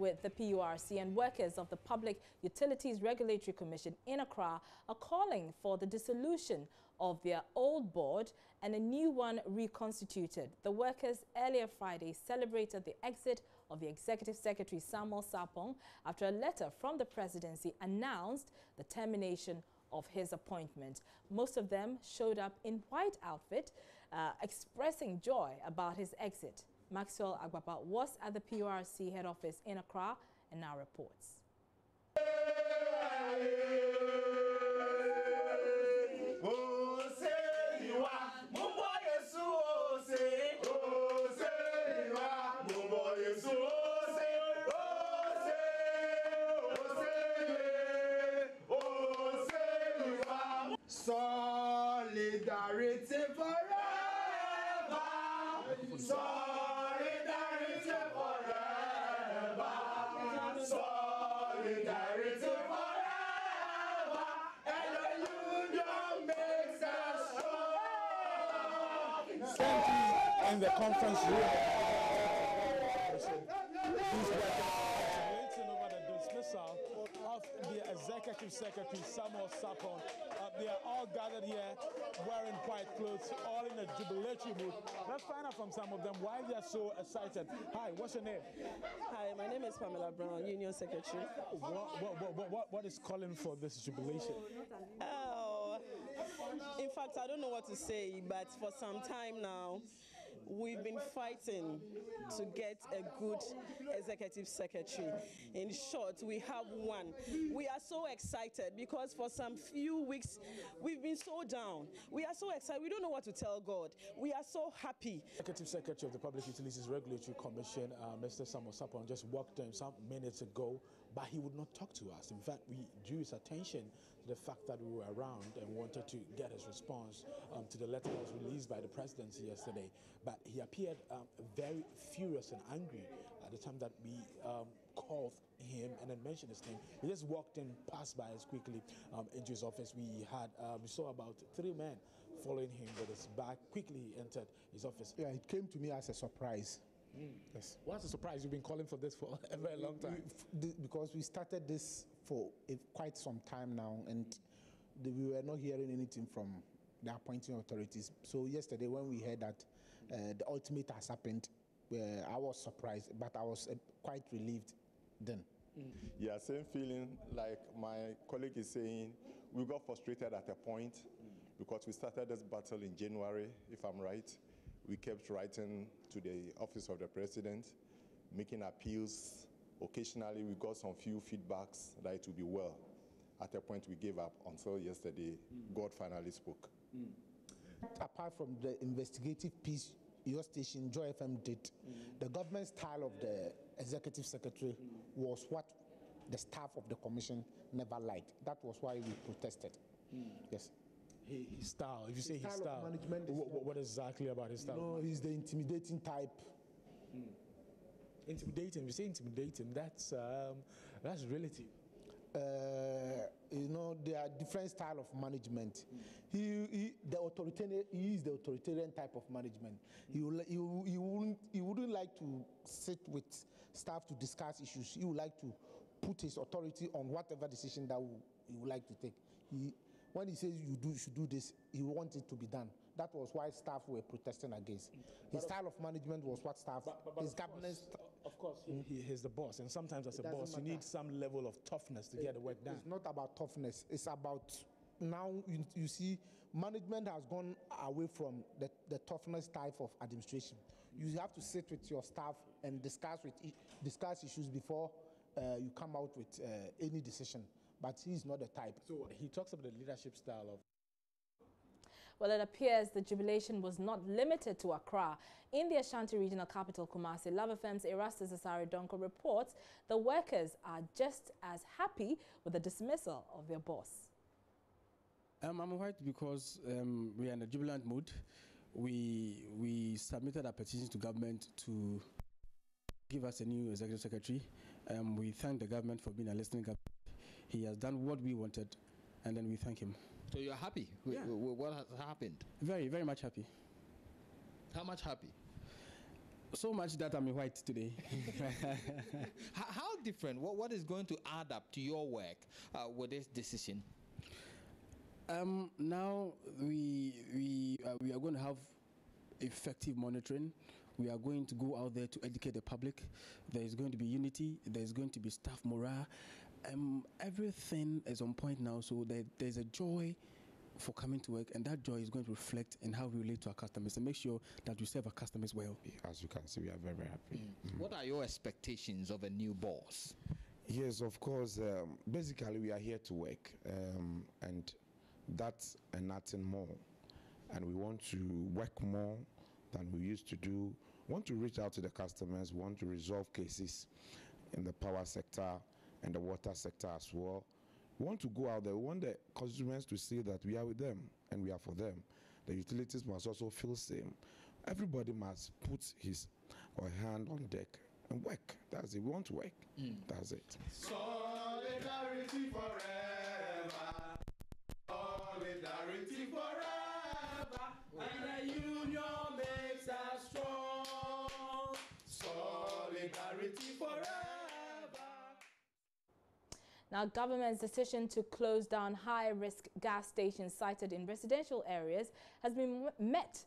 with the PURC, and workers of the Public Utilities Regulatory Commission in Accra are calling for the dissolution of their old board and a new one reconstituted. The workers earlier Friday celebrated the exit of the Executive Secretary Samuel Sarpong after a letter from the presidency announced the termination of his appointment. Most of them showed up in white outfit, expressing joy about his exit. Maxwell Agbapa was at the PURC head office in Accra and now reports. Solidarity forever. Solidarity forever. Solidarity forever. And the union makes us strong. In the conference room. Over the dismissal of the Executive Secretary Samuel Sarpong. They are all gathered here wearing white clothes, all in a jubilatory mood. Let's find out from some of them why they are so excited. Hi, what's your name? Hi, my name is Pamela Brown, Union Secretary. What is calling for this jubilation? Oh, in fact, I don't know what to say, but for some time now, we've been fighting to get a good executive secretary. In short, we have one. We are so excited because for some few weeks, we've been so down. We are so excited. We don't know what to tell God. We are so happy. Executive Secretary of the Public Utilities Regulatory Commission, Mr. Samuel Sarpong, just walked in some minutes ago, but he would not talk to us. In fact, we drew his attention to the fact that we were around and wanted to get his response to the letter that was released by the presidency yesterday. But he appeared very furious and angry at the time that we called him and then mentioned his name. He just walked in, passed by us quickly into his office. We saw about 3 men following him with his bag. Quickly he entered his office. Yeah, it came to me as a surprise. Yes. What's a surprise? You've been calling for this for a very long time. Because we started this for quite some time now, and we were not hearing anything from the appointing authorities. So yesterday when we heard that the ultimate has happened, I was surprised, but I was quite relieved then. Yeah, same feeling like my colleague is saying. We got frustrated at a point because we started this battle in January, if I'm right. We kept writing to the office of the president, making appeals. Occasionally, we got some few feedbacks that it would be well. At a point, we gave up until yesterday. God finally spoke. Apart from the investigative piece your station, Joy FM, did, the government style of the executive secretary was what the staff of the commission never liked. That was why we protested. Yes. His style. If you say his style, management what exactly about his style? No, he's the intimidating type. Intimidating. If you say intimidating, that's relative. You know, there are different style of management. He is the authoritarian type of management. He wouldn't like to sit with staff to discuss issues. He would like to put his authority on whatever decision that he would like to take. When he says you should do this, he wants it to be done. That was why staff were protesting against. His style of management was what staff, his cabinet. Of course, he's the boss, and sometimes as a boss, you need some level of toughness to get the work done. It's not about toughness. It's about now you see management has gone away from the toughness type of administration. You have to sit with your staff and discuss issues before you come out with any decision. But he's not the type. So he talks about the leadership style of. Well, it appears the jubilation was not limited to Accra. In the Ashanti Regional capital, Kumasi, Love FM's Erastus Asari Donko reports the workers are just as happy with the dismissal of their boss. I'm white because we are in a jubilant mood. We submitted a petition to government to give us a new executive secretary. We thank the government for being a listening government. He has done what we wanted, and then we thank him. So you're happy with what has happened? Very, very much happy. How much happy? So much that I'm in white today. How different? What is going to add up to your work with this decision? Now we are going to have effective monitoring. We are going to go out there to educate the public. There is going to be unity. There is going to be staff morale. Everything is on point now, so there's a joy for coming to work, and that joy is going to reflect in how we relate to our customers and make sure that we serve our customers well. As you can see, we are very, very happy. What are your expectations of a new boss? Yes, of course. Basically, we are here to work, and that's and nothing more. And we want to work more than we used to do. We want to reach out to the customers. We want to resolve cases in the power sector and the water sector as well. We want to go out there. We want the consumers to see that we are with them and we are for them. The utilities must also feel same. Everybody must put his or her hand on deck and work. That's it. We want to work. That's it. Solidarity forever. Solidarity forever. And the union makes us strong. Solidarity forever. Now, government's decision to close down high-risk gas stations sited in residential areas has been met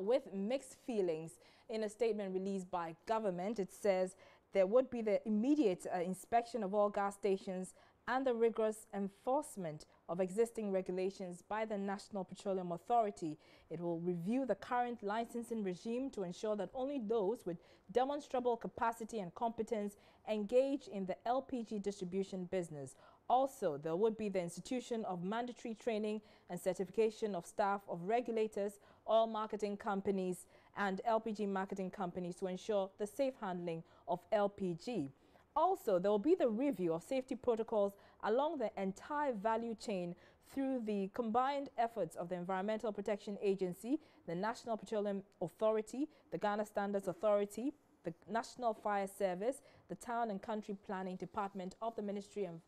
with mixed feelings. In a statement released by government, it says there would be the immediate inspection of all gas stations and the rigorous enforcement of existing regulations by the National Petroleum Authority. It will review the current licensing regime to ensure that only those with demonstrable capacity and competence engage in the LPG distribution business. Also, there would be the institution of mandatory training and certification of staff of regulators, oil marketing companies, and LPG marketing companies to ensure the safe handling of LPG. Also, there will be the review of safety protocols along the entire value chain through the combined efforts of the Environmental Protection Agency, the National Petroleum Authority, the Ghana Standards Authority, the National Fire Service, the Town and Country Planning Department of the Ministry of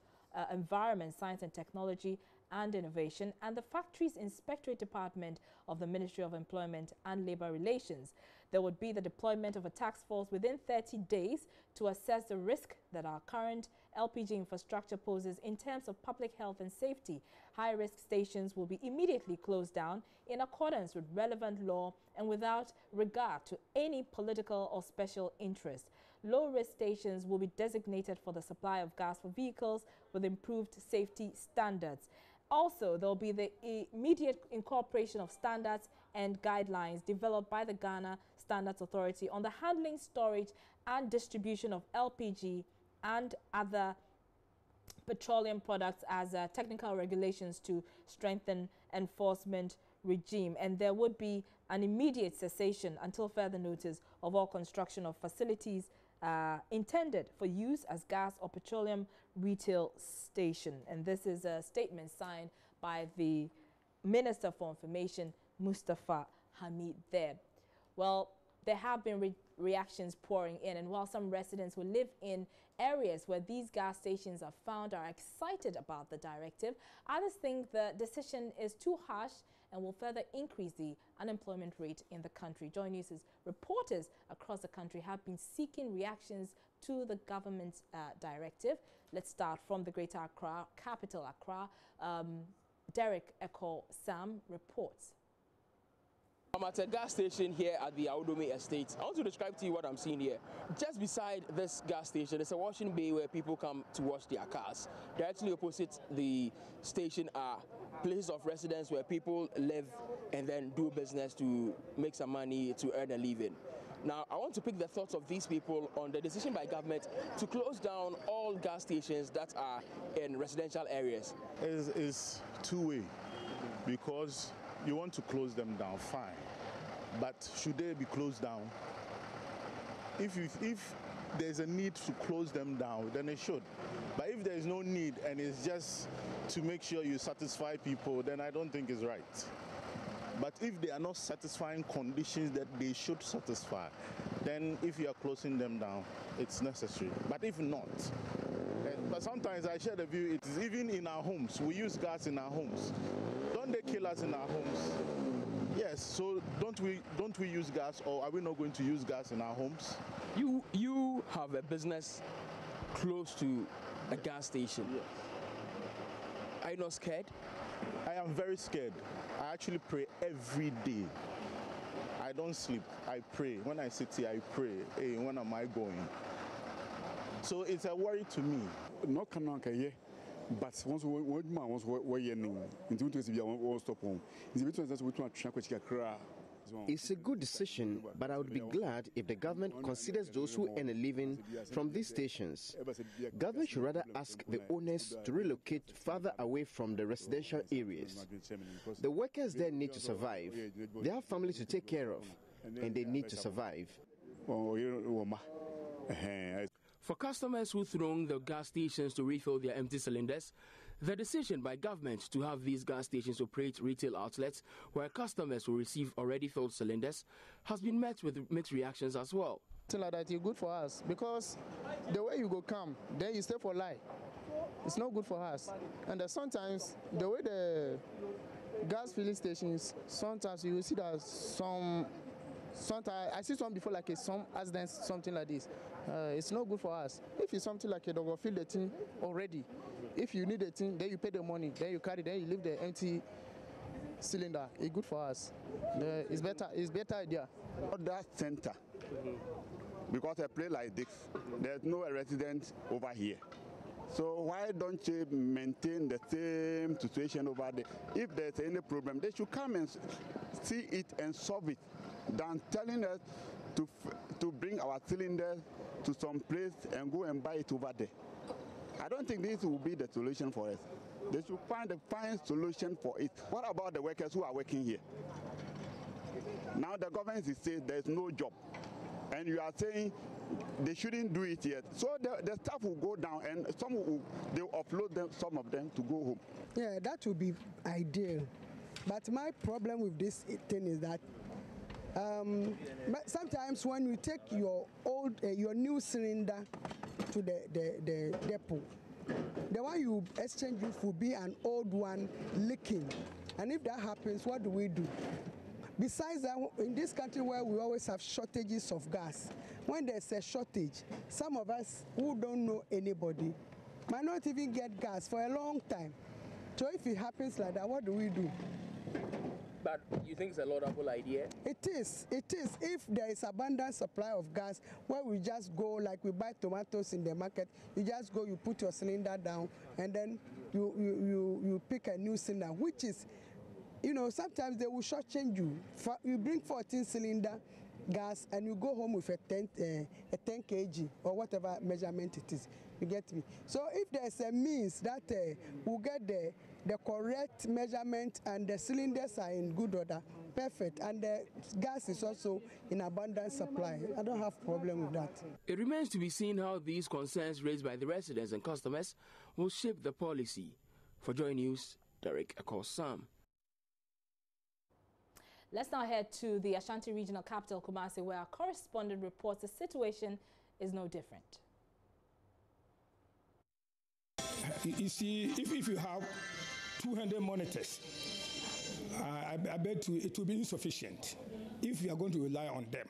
Environment, Science and Technology and Innovation, and the Factories Inspectorate Department of the Ministry of Employment and Labour Relations. There would be the deployment of a task force within 30 days to assess the risk that our current LPG infrastructure poses in terms of public health and safety. High-risk stations will be immediately closed down in accordance with relevant law and without regard to any political or special interest. Low-risk stations will be designated for the supply of gas for vehicles with improved safety standards. Also, there will be the immediate incorporation of standards and guidelines developed by the Ghana Standards Authority on the handling, storage and distribution of LPG and other petroleum products as technical regulations to strengthen enforcement regime. And there would be an immediate cessation until further notice of all construction of facilities intended for use as gas or petroleum retail station. And this is a statement signed by the Minister for Information, Mustafa Hamid there. Well, there have been reactions pouring in, and while some residents who live in areas where these gas stations are found are excited about the directive, others think the decision is too harsh and will further increase the unemployment rate in the country. Joy News' reporters across the country have been seeking reactions to the government's directive. Let's start from the Greater Accra, capital Accra. Derek Echo Sam reports. I'm at a gas station here at the Owusu estate. I want to describe to you what I'm seeing here. Just beside this gas station, there's a washing bay where people come to wash their cars. Directly opposite the station are places of residence where people live and then do business to make some money to earn a living. Now, I want to pick the thoughts of these people on the decision by government to close down all gas stations that are in residential areas. It's two-way, because you want to close them down, fine. But should they be closed down? If there's a need to close them down, then it should. But if there is no need and it's just to make sure you satisfy people, then I don't think it's right. But if they are not satisfying conditions that they should satisfy, then if you are closing them down, it's necessary. But if not, but sometimes I share the view, it is even in our homes. We use gas in our homes. Don't they kill us in our homes? Yes, so don't we use gas, or are we not going to use gas in our homes? You have a business close to a gas station. Yes. Are you not scared? I am very scared. I actually pray every day. I don't sleep. I pray. When I sit here, I pray. Hey, when am I going? So it's a worry to me. No can yeah. But once we're into stop home. It's a good decision, but I would be glad if the government considers those who earn a living from these stations. Government should rather ask the owners to relocate further away from the residential areas. The workers there need to survive. They have families to take care of, and they need to survive. For customers who throng the gas stations to refill their empty cylinders, the decision by government to have these gas stations operate retail outlets where customers will receive already filled cylinders has been met with mixed reactions as well. Something like that is good for us because the way you go come, then you stay for life. It's not good for us. And sometimes the way the gas filling stations, sometimes you will see that sometimes I see some before like some accidents, something like this. It's not good for us. If it's something like a dog fill the thing already, if you need a thing, then you pay the money, then you carry, then you leave the empty cylinder. It's good for us. It's better idea. That center, because a place like this, there's no resident over here. So why don't you maintain the same situation over there? If there's any problem, they should come and see it and solve it, than telling us to bring our cylinders to some place and go and buy it over there. I don't think this will be the solution for us. They should find a fine solution for it. What about the workers who are working here? Now the government is saying there's no job, and you are saying they shouldn't do it yet. So the staff will go down, and they will offload some of them to go home. Yeah, that would be ideal. But my problem with this thing is that sometimes when you take your new cylinder to the depot, the one you exchange with will be an old one leaking. And if that happens, what do we do? Besides that, in this country where we always have shortages of gas, when there's a shortage, some of us who don't know anybody might not even get gas for a long time. So if it happens like that, what do we do? But you think it's a laudable idea? It is. If there is abundant supply of gas, where we just go, like we buy tomatoes in the market, you just go, you put your cylinder down, and then you pick a new cylinder, which is, sometimes they will shortchange you. You bring 14 cylinder gas, and you go home with a 10 kg or whatever measurement it is. You get me? So if there's a means that we'll get the correct measurement and the cylinders are in good order, perfect, and the gas is also in abundant supply, I don't have problem with that. It remains to be seen how these concerns raised by the residents and customers will shape the policy. For Joy News, Derek Akosam. Let's now head to the Ashanti Regional Capital, Kumasi, where our correspondent reports the situation is no different. You see, if you have 200 monitors, I bet it will be insufficient if we are going to rely on them.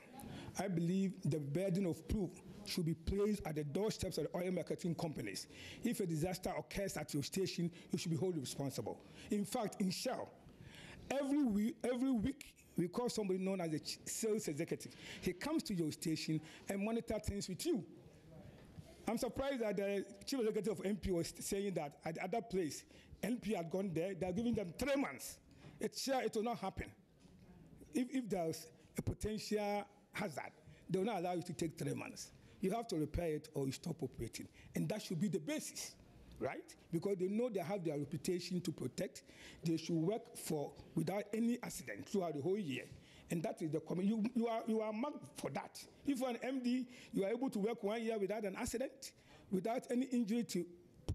I believe the burden of proof should be placed at the doorsteps of the oil marketing companies. If a disaster occurs at your station, you should be wholly responsible. In fact, in Shell, every week we call somebody known as a sales executive. He comes to your station and monitor things with you. I'm surprised that the chief executive of MP was saying that at the other place, LP had gone there, they're giving them 3 months. It's sure it will not happen. If there's a potential hazard, they will not allow you to take 3 months. You have to repair it or you stop operating. And that should be the basis, right? Because they know they have their reputation to protect. They should work without any accident throughout the whole year. And that is the commitment. You are marked for that. If you're an MD, you are able to work 1 year without an accident, without any injury to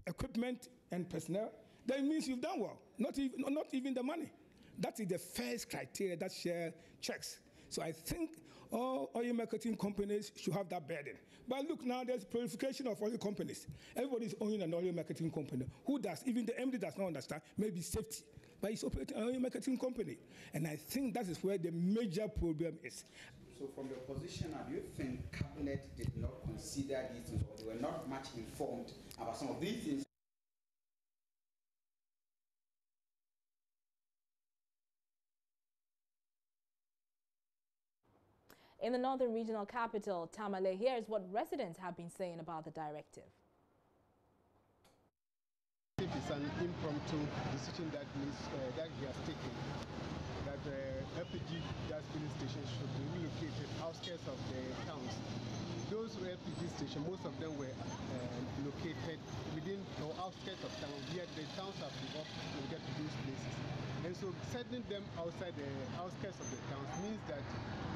equipment and personnel, that means you've done well. Not even the money. That is the first criteria that Shell checks. So I think all oil marketing companies should have that burden. But look, now there's proliferation of oil companies. Everybody is owning an oil marketing company. Who does? Even the MD does not understand. Maybe safety. but he's operating an oil marketing company. And I think that is where the major problem is. So from your position, do you think Cabinet did not consider these things, or they were not much informed about some of these things? In the northern regional capital, Tamale, here's what residents have been saying about the directive. It's an impromptu decision that he has taken, that LPG gas filling stations should be relocated outskirts of the towns. Those LPG stations, most of them were located within or outskirts of town, yet the towns have developed to get to those places. And so sending them outside the outskirts of the towns means that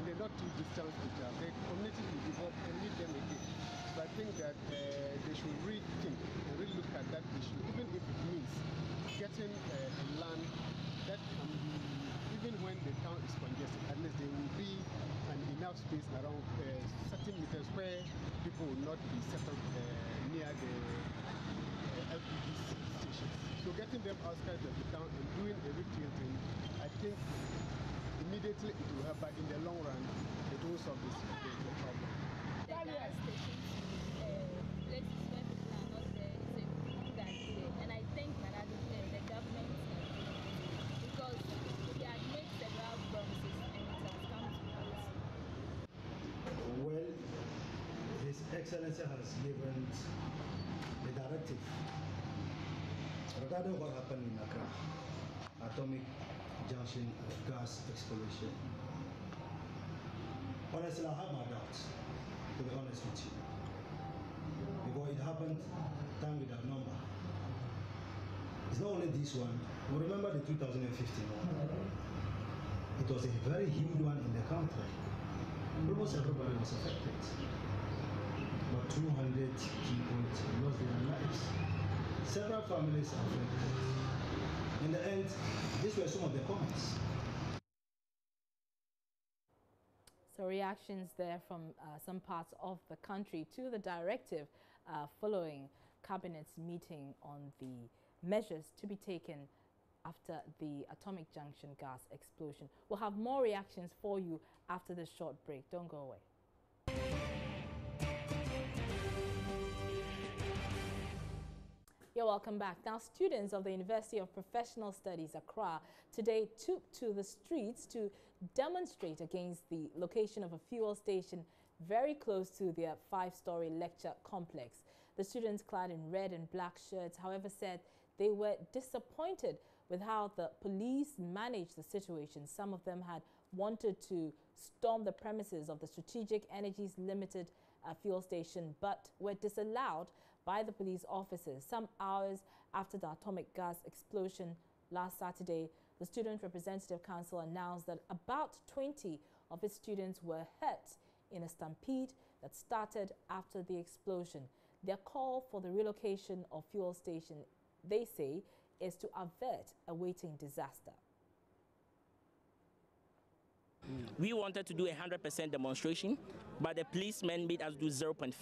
in the not too distant future, the community will develop and need them again. So I think that they should rethink and relook at that issue, even if it means getting a land that can be, even when the town is congested, at least there will be enough space around certain meters where people will not be settled near the LPG stations. So getting them outside of the town and doing a retilting, I think immediately it will help, but in the long run, it will solve the problem. The gas stations, places where people are not there, is a good idea. And I think that the government has done it, because he had made several promises and it has come to pass. Well, His Excellency has given the directive regarding what happened in Nkrumah, atomic junction of gas explosion. Honestly, I have my doubts, to be honest with you, because it happened time with that number. It's not only this one. We remember the 2015 one. It was a very huge one in the country. Almost everybody was affected. About 200 people lost their lives. Several families affected. In the end, these were some of the comments. So reactions there from some parts of the country to the directive following Cabinet's meeting on the measures to be taken after the atomic junction gas explosion. We'll have more reactions for you after this short break. Don't go away. You're welcome back. Now, students of the University of Professional Studies, Accra, today took to the streets to demonstrate against the location of a fuel station very close to their 5-story lecture complex. The students, clad in red and black shirts, however, said they were disappointed with how the police managed the situation. Some of them had wanted to storm the premises of the Strategic Energies Limited fuel station, but were disallowed by the police officers. Some hours after the atomic gas explosion last Saturday, the Student Representative Council announced that about 20 of its students were hurt in a stampede that started after the explosion. Their call for the relocation of fuel station, they say, is to avert a waiting disaster. We wanted to do a 100% demonstration, but the policemen made us do 0.5.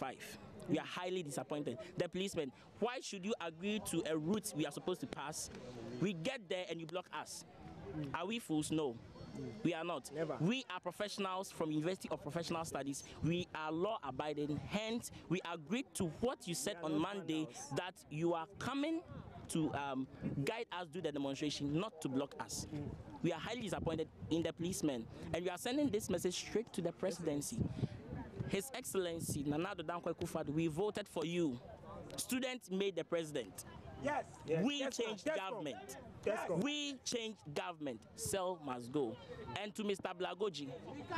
We are highly disappointed. The policemen, why should you agree to a route we are supposed to pass? We get there and you block us. Are we fools? No. We are not. Never. We are professionals from University of Professional Studies. We are law-abiding. Hence, we agreed to what you said on Monday, that you are coming to guide us do the demonstration, not to block us. We are highly disappointed in the policemen, and we are sending this message straight to the presidency. His Excellency Nana Addo Dankwa Akufo-Addo, we voted for you. Students made the president. Yes. We changed government. We changed government. Cell must go. And to Mr. Blagoji,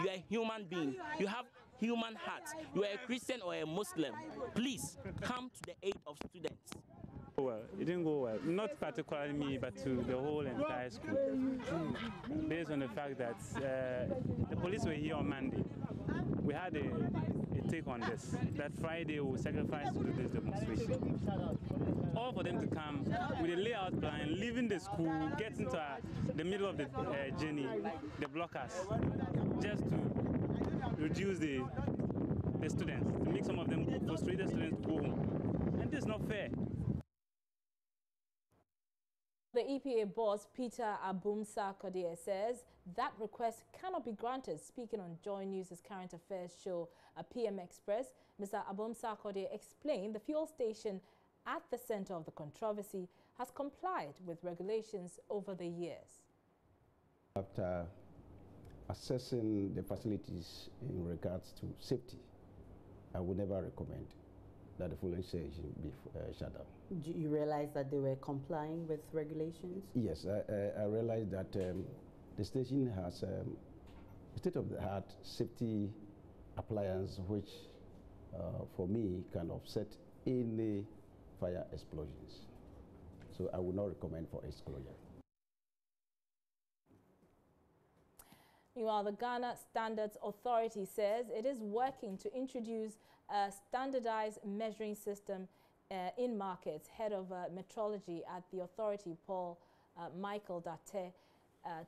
you are a human being. You have human heart. You are a Christian or a Muslim. Please come to the aid of students. Well, it didn't go well. Not particularly me, but to the whole entire school. Based on the fact that the police were here on Monday. We had a take on this, that Friday we will sacrifice to do this demonstration. All for them to come with a layout plan, leaving the school, get into the middle of the journey, the blockers, just to reduce the students, to make some of them frustrated students to go home. And this is not fair. The EPA boss, Peter Abumsa-Kodie, says that request cannot be granted. Speaking on Joy News' current affairs show, PM Express, Mr. Abumsa-Kodie explained the fuel station at the center of the controversy has complied with regulations over the years. After assessing the facilities in regards to safety, I would never recommend that the fueling station be shut down. Do you realize that they were complying with regulations? Yes, I realized that the station has state-of-the-art safety appliance, which for me can offset any fire explosions. So I would not recommend for its closure. Meanwhile, the Ghana Standards Authority says it is working to introduce a standardized measuring system in markets. Head of metrology at the authority, Paul Michael Date,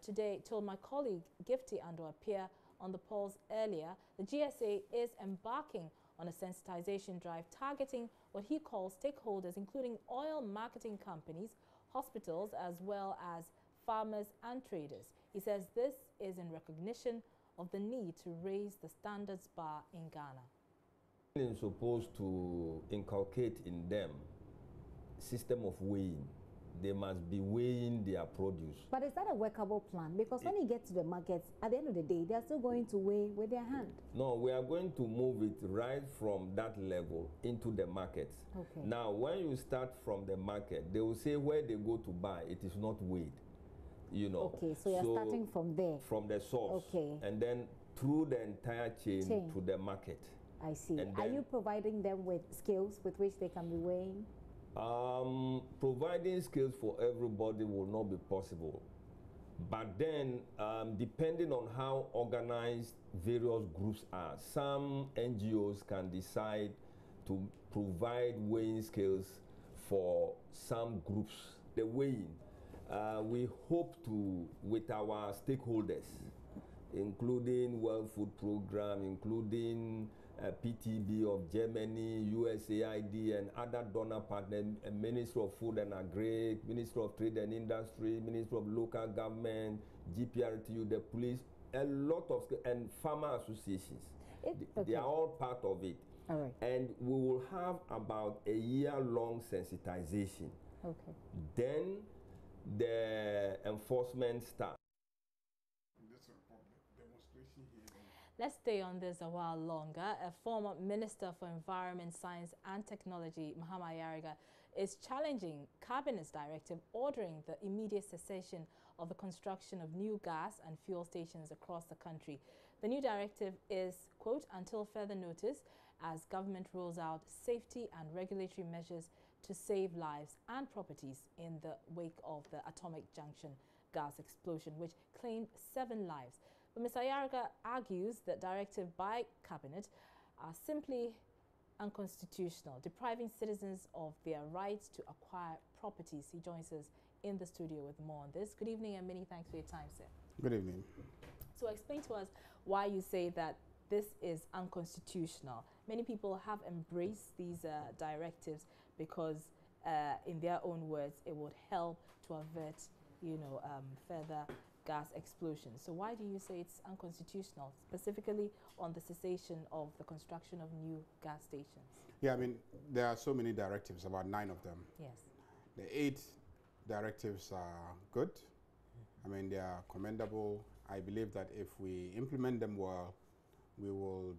today told my colleague Gifty Ando appear on the polls earlier. The GSA is embarking on a sensitization drive targeting what he calls stakeholders, including oil marketing companies, hospitals, as well as farmers and traders. He says this is in recognition of the need to raise the standards bar in Ghana. It's supposed to inculcate in them system of weighing. They must be weighing their produce. But is that a workable plan? Because when you get to the markets, at the end of the day, they are still going to weigh with their hand. No, we are going to move it right from that level into the markets. Okay. Now, when you start from the market, they will say where they go to buy, it is not weighed. You know. Okay, so you're starting from there. From the source. Okay. And then through the entire chain to the market. I see. And are you providing them with skills with which they can be weighing? Providing skills for everybody will not be possible. But then, depending on how organized various groups are, some NGOs can decide to provide weighing skills for some groups. The weighing, we hope to, with our stakeholders, including World Food Program, including PTB of Germany, USAID, and other donor partners, Ministry of Food and Agri, Ministry of Trade and Industry, Ministry of Local Government, GPRTU, the police, a lot of, and farmer associations. They are all part of it. All right. And we will have about a year-long sensitization. Okay. Then the enforcement starts. Let's stay on this a while longer. A former Minister for Environment, Science and Technology, Mahama Yariga, is challenging Cabinet's directive ordering the immediate cessation of the construction of new gas and fuel stations across the country. The new directive is, quote, until further notice, as government rolls out safety and regulatory measures to save lives and properties in the wake of the Atomic Junction gas explosion, which claimed 7 lives. But Mr. Yariga argues that directive by Cabinet are simply unconstitutional, depriving citizens of their rights to acquire properties. He joins us in the studio with more on this. Good evening and many thanks for your time, sir. Good evening. So explain to us why you say that this is unconstitutional. Many people have embraced these directives because, in their own words, it would help to avert, further gas explosions. So why do you say it's unconstitutional, specifically on the cessation of the construction of new gas stations? Yeah, I mean, there are so many directives, about 9 of them. Yes. The 8 directives are good. I mean, they are commendable. I believe that if we implement them well, we will,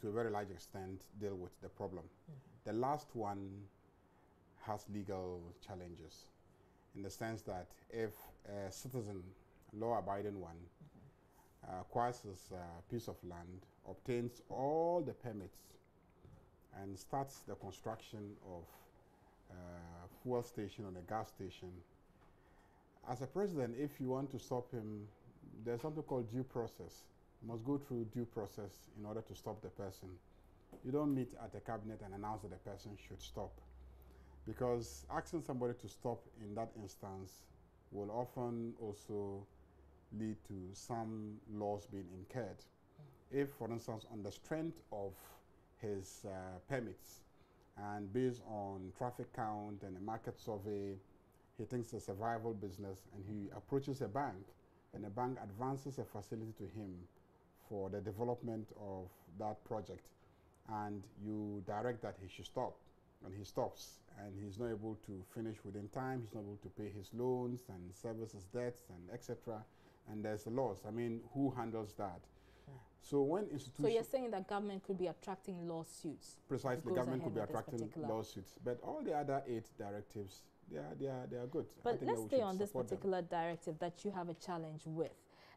to a very large extent, deal with the problem. The last one has legal challenges, in the sense that if a citizen, law-abiding one, acquires a piece of land, obtains all the permits, and starts the construction of a fuel station or a gas station, as a president, if you want to stop him, there's something called due process. You must go through due process in order to stop the person. You don't meet at the cabinet and announce that the person should stop, because asking somebody to stop in that instance will often also lead to some laws being incurred. If, for instance, on the strength of his permits and based on traffic count and a market survey, he thinks it's a viable business, and he approaches a bank, and the bank advances a facility to him for the development of that project, and you direct that he should stop, and he stops, and he's not able to finish within time, he's not able to pay his loans and service his debts and etc., and there's a loss. I mean, who handles that? So when institutions... So you're saying that government could be attracting lawsuits? Precisely, government could be attracting lawsuits. But all the other 8 directives, they are good. But let's stay on this particular directive that you have a challenge with.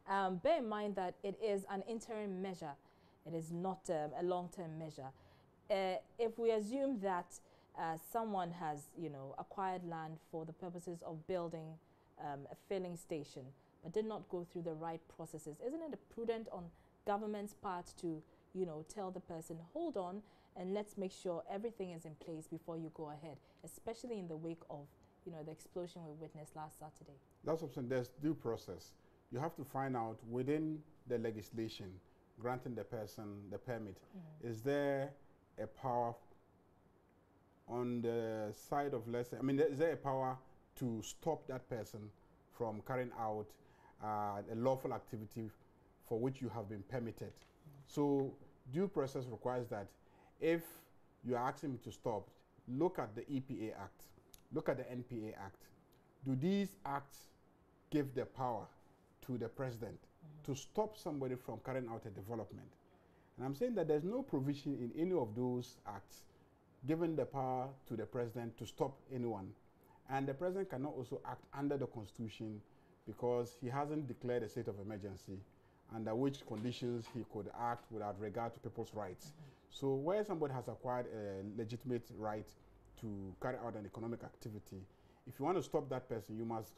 Bear in mind that it is an interim measure. It is not a long-term measure. If we assume that someone has, acquired land for the purposes of building a filling station, but did not go through the right processes, isn't it prudent on government's part to, tell the person, hold on, and let's make sure everything is in place before you go ahead, especially in the wake of, the explosion we witnessed last Saturday? That's what I'm saying. There's due process. You have to find out within the legislation granting the person the permit, is there a power on the side of, let's say, is there a power to stop that person from carrying out a lawful activity for which you have been permitted? So due process requires that if you are asking me to stop, look at the EPA Act, look at the NPA Act. Do these acts give the power to the president to stop somebody from carrying out a development? And I'm saying that there's no provision in any of those acts giving the power to the president to stop anyone. And the president cannot also act under the Constitution because he hasn't declared a state of emergency, under which conditions he could act without regard to people's rights. So where somebody has acquired a legitimate right to carry out an economic activity, if you want to stop that person, you must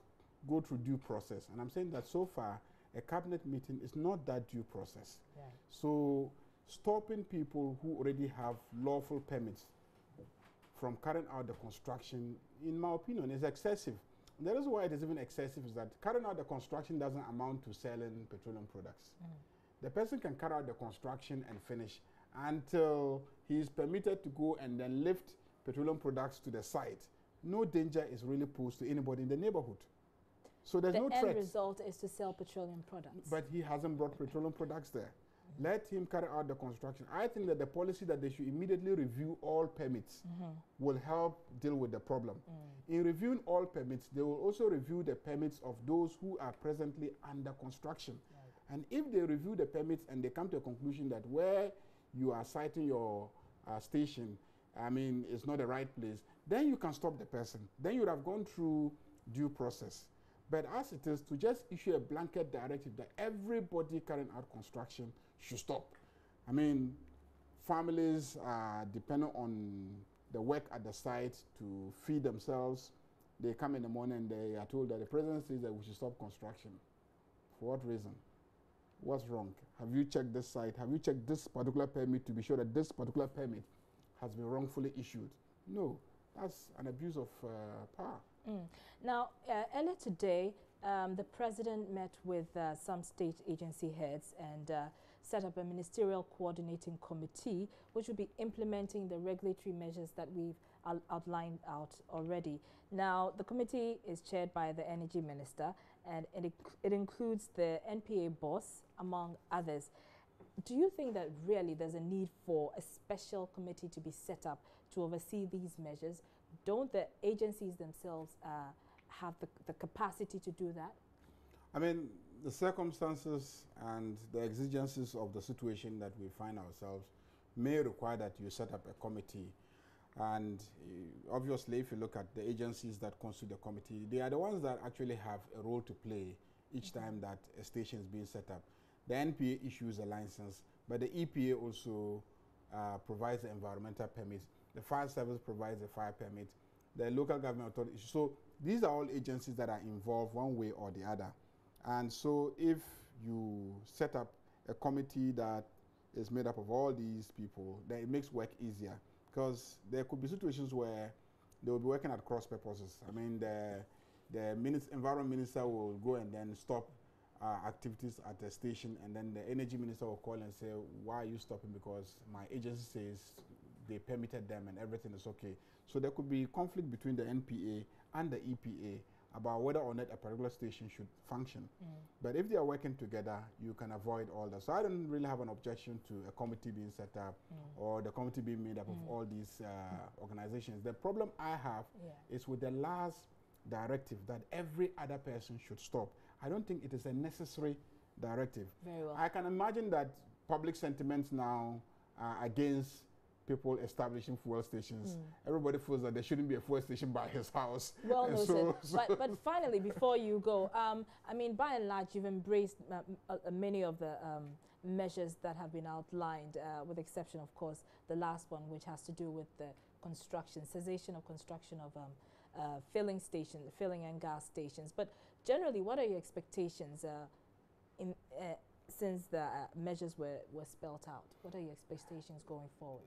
go through due process. And I'm saying that so far, a cabinet meeting is not that due process. Right. So stopping people who already have lawful permits from carrying out the construction, in my opinion, is excessive. And the reason why it is even excessive is that carrying out the construction doesn't amount to selling petroleum products. The person can carry out the construction and finish until he is permitted to go and then lift petroleum products to the site. No danger is really posed to anybody in the neighborhood. So there's no threat. The end result is to sell petroleum products. But he hasn't brought petroleum products there. Let him carry out the construction. I think that the policy that they should immediately review all permits will help deal with the problem. In reviewing all permits, they will also review the permits of those who are presently under construction. Right. And if they review the permits and they come to a conclusion that where you are siting your station, it's not the right place, then you can stop the person. Then you would have gone through due process. But as it is, to just issue a blanket directive that everybody carrying out construction should stop. Families are dependent on the work at the site to feed themselves. They come in the morning and they are told that the president says that we should stop construction. For what reason? What's wrong? Have you checked this site? Have you checked this particular permit to be sure that this particular permit has been wrongfully issued? No, that's an abuse of power. Now, earlier today, the president met with some state agency heads and set up a ministerial coordinating committee, which will be implementing the regulatory measures that we've outlined out already. Now, the committee is chaired by the energy minister, and it includes the NPA boss, among others. Do you think that really there's a need for a special committee to be set up to oversee these measures? Don't the agencies themselves have the capacity to do that? The circumstances and the exigencies of the situation that we find ourselves may require that you set up a committee. And obviously, if you look at the agencies that constitute the committee, they are the ones that actually have a role to play each time that a station is being set up. The NPA issues a license, but the EPA also provides the environmental permits. The fire service provides a fire permit. The local government authority. So these are all agencies that are involved one way or the other. And so if you set up a committee that is made up of all these people, then it makes work easier. Because there could be situations where they will be working at cross purposes. The environment minister will go and then stop activities at the station, and then the energy minister will call and say, why are you stopping? Because my agency says they permitted them and everything is okay. So there could be conflict between the NPA and the EPA about whether or not a particular station should function. But if they are working together, you can avoid all that. So I don't really have an objection to a committee being set up or the committee being made up of all these organizations. The problem I have is with the last directive that every other person should stop. I don't think it is a necessary directive. Very well. I can imagine that public sentiments now against people establishing fuel stations. Everybody feels that there shouldn't be a fuel station by his house. Well noted. But finally, before you go, I mean, by and large, you've embraced many of the measures that have been outlined, with the exception, of course, the last one, which has to do with the construction, cessation of construction of filling stations, filling and gas stations. But generally, what are your expectations since the measures were spelled out? What are your expectations going forward?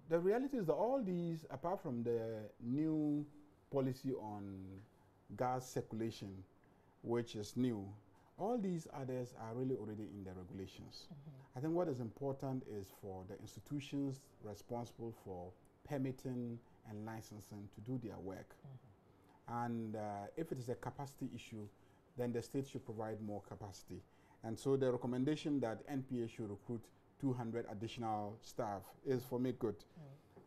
The reality is that all these, apart from the new policy on gas circulation, which is new, all these others are really already in the regulations. I think what is important is for the institutions responsible for permitting and licensing to do their work. And if it is a capacity issue, then the state should provide more capacity. And so the recommendation that NPA should recruit 200 additional staff is, for me, good.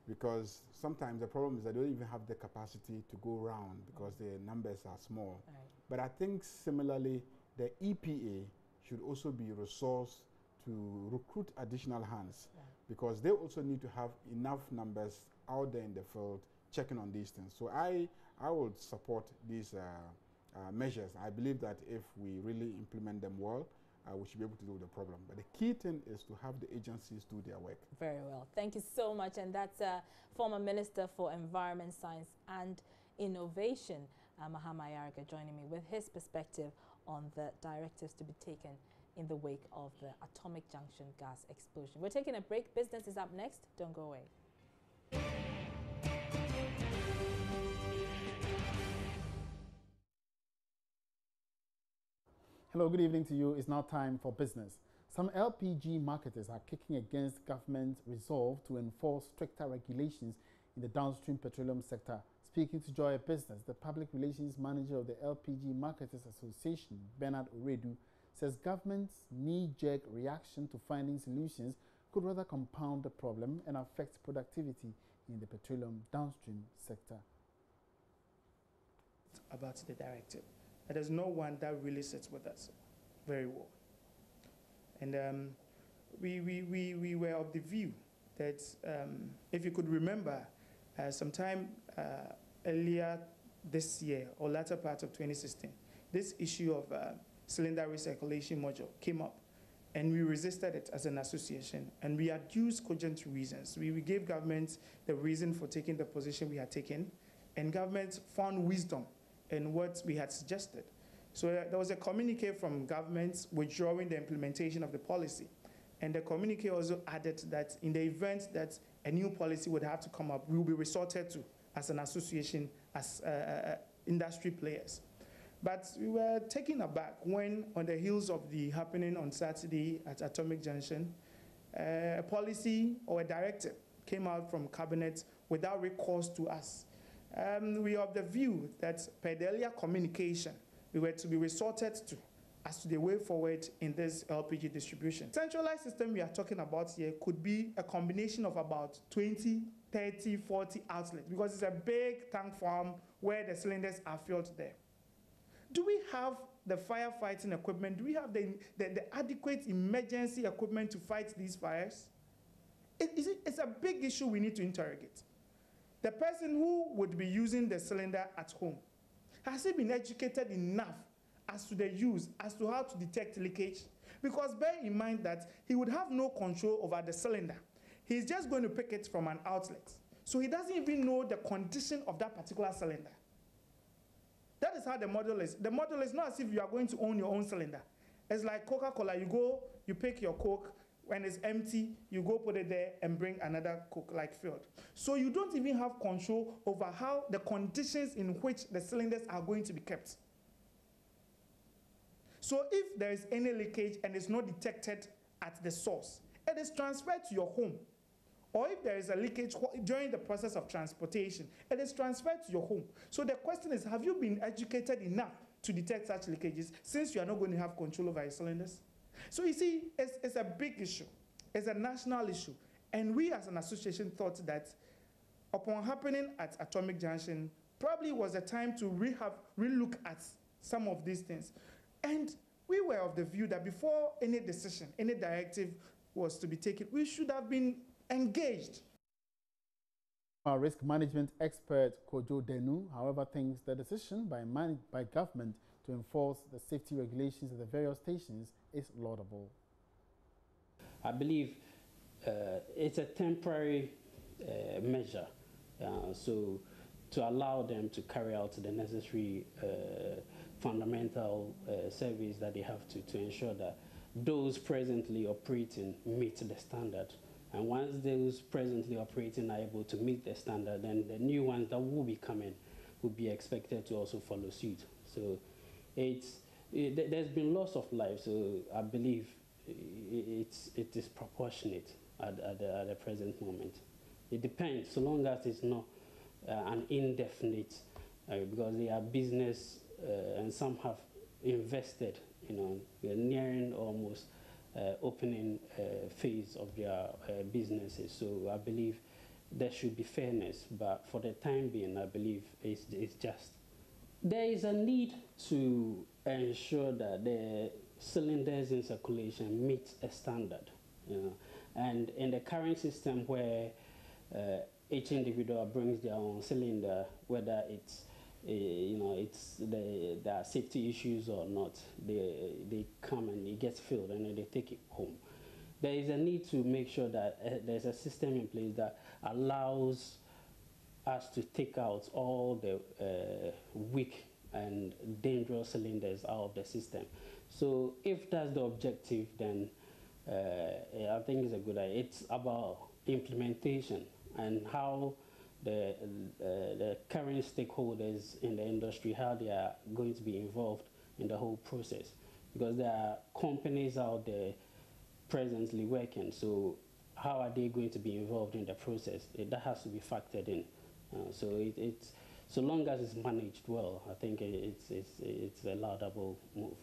Because sometimes the problem is that they don't even have the capacity to go around because the numbers are small. But I think similarly, the EPA should also be resourced to recruit additional hands because they also need to have enough numbers out there in the field checking on these things. So I would support these measures. I believe that if we really implement them well, we should be able to deal with the problem. But the key thing is to have the agencies do their work. Very well. Thank you so much. And that's former Minister for Environment, Science and Innovation, Mahama Ayariga, joining me with his perspective on the directives to be taken in the wake of the Atomic Junction gas explosion. We're taking a break. Business is up next. Don't go away. Hello, good evening to you. It's now time for business. Some LPG marketers are kicking against government's resolve to enforce stricter regulations in the downstream petroleum sector. Speaking to Joy Business, the public relations manager of the LPG Marketers Association, Bernard Oredu, says government's knee-jerk reaction to finding solutions could rather compound the problem and affect productivity in the petroleum downstream sector. About the directive. There's no one that really sits with us very well. And we were of the view that if you could remember, sometime earlier this year or latter part of 2016, this issue of cylinder recirculation module came up, and we resisted it as an association, and we adduced cogent reasons. We gave government the reason for taking the position we had taken, and government found wisdom in what we had suggested. So there was a communique from government withdrawing the implementation of the policy. And the communique also added that in the event that a new policy would have to come up, we will be resorted to as an association, as industry players. But we were taken aback when, on the heels of the happening on Saturday at Atomic Junction, a policy or a directive came out from cabinet without recourse to us. We are of the view that per the earlier communication, we were to be resorted to as to the way forward in this LPG distribution. Centralized system we are talking about here could be a combination of about 20, 30, 40 outlets because it's a big tank farm where the cylinders are filled there. Do we have the firefighting equipment? Do we have the adequate emergency equipment to fight these fires? It's a big issue we need to interrogate. The person who would be using the cylinder at home, has he been educated enough as to the use, as to how to detect leakage? Because bear in mind that he would have no control over the cylinder. He's just going to pick it from an outlet. So he doesn't even know the condition of that particular cylinder. That is how the model is. The model is not as if you are going to own your own cylinder. It's like Coca-Cola. You go, you pick your Coke. When it's empty, you go put it there and bring another Coke like filled. So you don't even have control over how the conditions in which the cylinders are going to be kept. So if there is any leakage and it's not detected at the source, it is transferred to your home or if there is a leakage during the process of transportation, it is transferred to your home. So the question is, have you been educated enough to detect such leakages since you are not going to have control over your cylinders? So you see, it's a big issue. It's a national issue. And we as an association thought that upon happening at Atomic Junction, probably was a time to relook at some of these things. And we were of the view that before any decision, any directive was to be taken, we should have been engaged. Our risk management expert, Kojo Denu, however, thinks the decision by government to enforce the safety regulations at the various stations is laudable. I believe it's a temporary measure, so to allow them to carry out the necessary fundamental surveys that they have to ensure that those presently operating meet the standard. And once those presently operating are able to meet the standard, then the new ones that will be coming will be expected to also follow suit. So there's been loss of life, so I believe it is proportionate at the present moment. It depends, so long as it's not an indefinite, because they are business and some have invested, we're nearing almost opening phase of their businesses. So I believe there should be fairness, but for the time being, I believe it's just. There is a need to ensure that the cylinders in circulation meet a standard, and in the current system where each individual brings their own cylinder, whether it's there are safety issues or not, they come and it gets filled and then they take it home. There is a need to make sure that there's a system in place that allows us to take out all the weak and dangerous cylinders out of the system. So if that's the objective, then I think it's a good idea. It's about implementation and how the current stakeholders in the industry, how they are going to be involved in the whole process. Because there are companies out there presently working, so how are they going to be involved in the process? That has to be factored in. So long as it's managed well, I think it's a laudable move.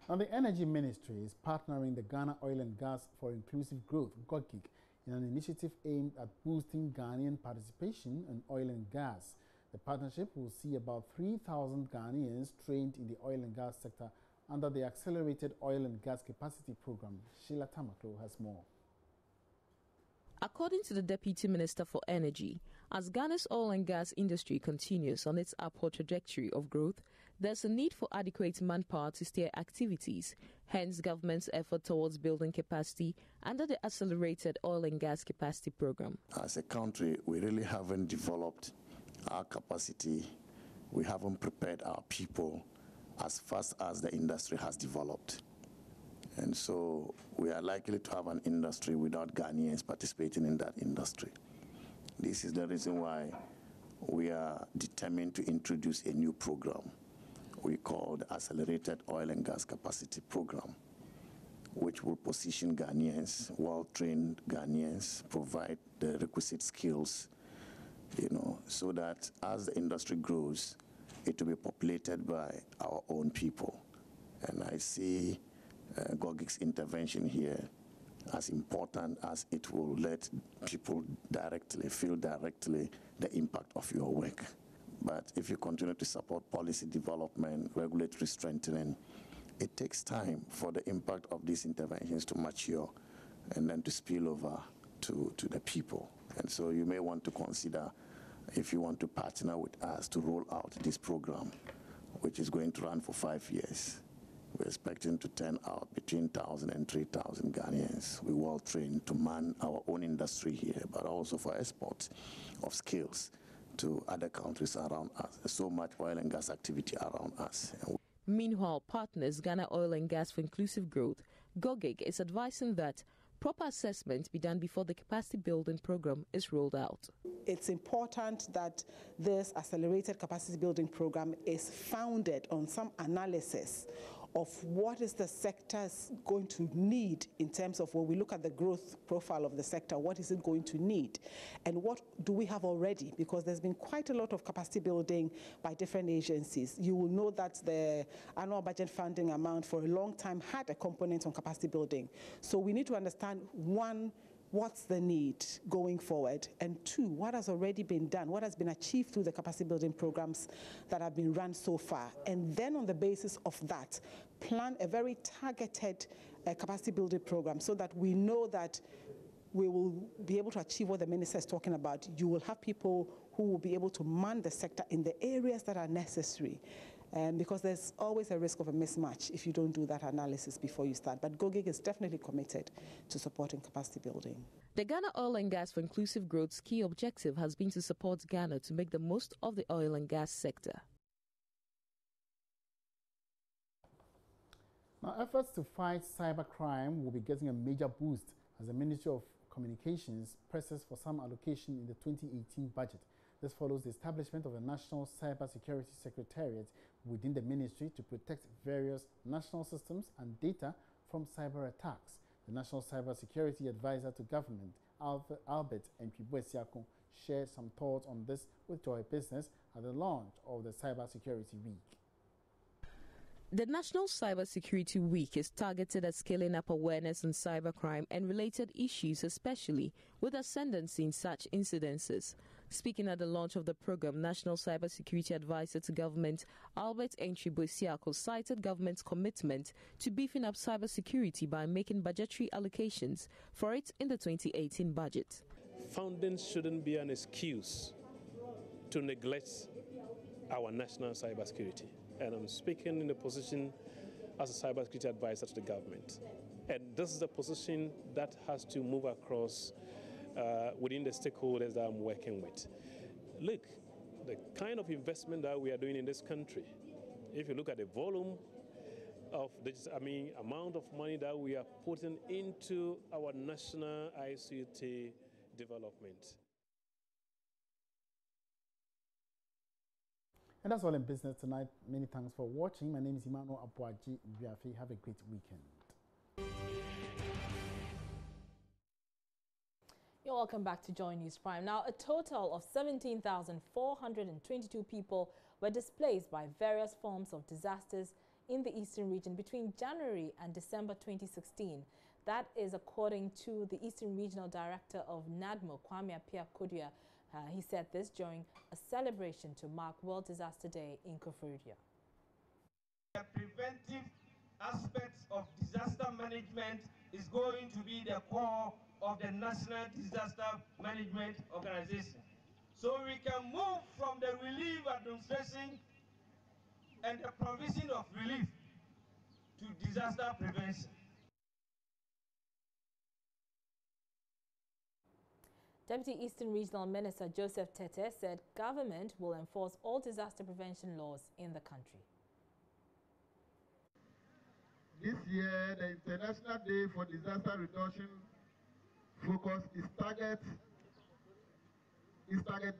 Now, the Energy Ministry is partnering the Ghana Oil and Gas for Inclusive Growth, GOGIG, in an initiative aimed at boosting Ghanaian participation in oil and gas. The partnership will see about 3,000 Ghanaians trained in the oil and gas sector under the Accelerated Oil and Gas Capacity Program. Sheila Tamaklo has more. According to the Deputy Minister for Energy, as Ghana's oil and gas industry continues on its upward trajectory of growth, there's a need for adequate manpower to steer activities, hence government's effort towards building capacity under the Accelerated Oil and Gas Capacity Program. As a country, we really haven't developed our capacity. We haven't prepared our people as fast as the industry has developed. And so we are likely to have an industry without Ghanaians participating in that industry. This is the reason why we are determined to introduce a new program we call the Accelerated Oil and Gas Capacity Program, which will position Ghanaians, well-trained Ghanaians, provide the requisite skills, so that as the industry grows, it will be populated by our own people. And I see GOGIG's intervention here as important as it will let people feel directly the impact of your work. But if you continue to support policy development, regulatory strengthening, it takes time for the impact of these interventions to mature and then to spill over to the people. And so you may want to consider if you want to partner with us to roll out this program, which is going to run for 5 years. We're expecting to turn out between 1,000 and 3,000 Ghanaians. We're well trained to man our own industry here, but also for export of skills to other countries around us. There's so much oil and gas activity around us. Meanwhile, partners Ghana Oil and Gas for Inclusive Growth, GOGIG, is advising that proper assessment be done before the capacity building program is rolled out. It's important that this accelerated capacity building program is founded on some analysis of what is the sector going to need in terms of when we look at the growth profile of the sector, what is it going to need? And what do we have already? Because there's been quite a lot of capacity building by different agencies. You will know that the annual budget funding amount for a long time had a component on capacity building. So we need to understand, one, what's the need going forward? And two, what has already been done? What has been achieved through the capacity building programs that have been run so far? And then on the basis of that, plan a very targeted capacity building program so that we know that we will be able to achieve what the minister is talking about. You will have people who will be able to man the sector in the areas that are necessary. Because there's always a risk of a mismatch if you don't do that analysis before you start. But GOGIG is definitely committed to supporting capacity building. The Ghana Oil and Gas for Inclusive Growth's key objective has been to support Ghana to make the most of the oil and gas sector. Now, efforts to fight cybercrime will be getting a major boost as the Ministry of Communications presses for some allocation in the 2018 budget. This follows the establishment of a National Cybersecurity Secretariat within the ministry to protect various national systems and data from cyber attacks. The National Cybersecurity Advisor to Government, Albert Nkrumah, shared some thoughts on this with Joy Business at the launch of the Cybersecurity Week. The National Cybersecurity Week is targeted at scaling up awareness on cybercrime and related issues, especially with ascendancy in such incidences. Speaking at the launch of the program, National Cybersecurity Advisor to Government Albert Nkrumah cited government's commitment to beefing up cybersecurity by making budgetary allocations for it in the 2018 budget. Funding shouldn't be an excuse to neglect our national cybersecurity. And I'm speaking in a position as a cybersecurity advisor to the government. And this is a position that has to move across within the stakeholders that I'm working with. Look, the kind of investment that we are doing in this country, if you look at the volume of amount of money that we are putting into our national ICT development. And that's all in business tonight. Many thanks for watching. My name is Emmanuel Abuaji. Have a great weekend. You're welcome back to Joy News Prime. Now, a total of 17,422 people were displaced by various forms of disasters in the Eastern region between January and December 2016. That is according to the Eastern Regional Director of NADMO, Kwame Appiah-Kodua. He said this during a celebration to mark World Disaster Day in Koforidua. The preventive aspects of disaster management is going to be the core of the National Disaster Management Organization. So we can move from the relief administration and the provision of relief to disaster prevention. Deputy Eastern Regional Minister Joseph Tete said government will enforce all disaster prevention laws in the country. This year, the International Day for Disaster Reduction focus is target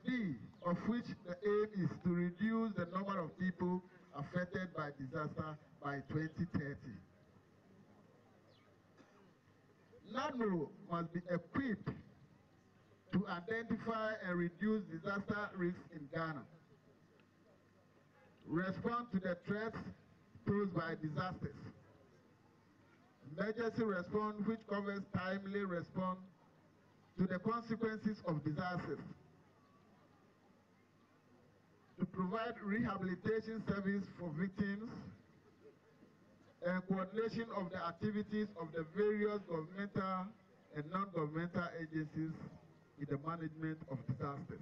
B, of which the aim is to reduce the number of people affected by disaster by 2030. NADMO must be equipped to identify and reduce disaster risks in Ghana, respond to the threats posed by disasters, emergency response, which covers timely response to the consequences of disasters, to provide rehabilitation service for victims, and coordination of the activities of the various governmental and non-governmental agencies in the management of disasters.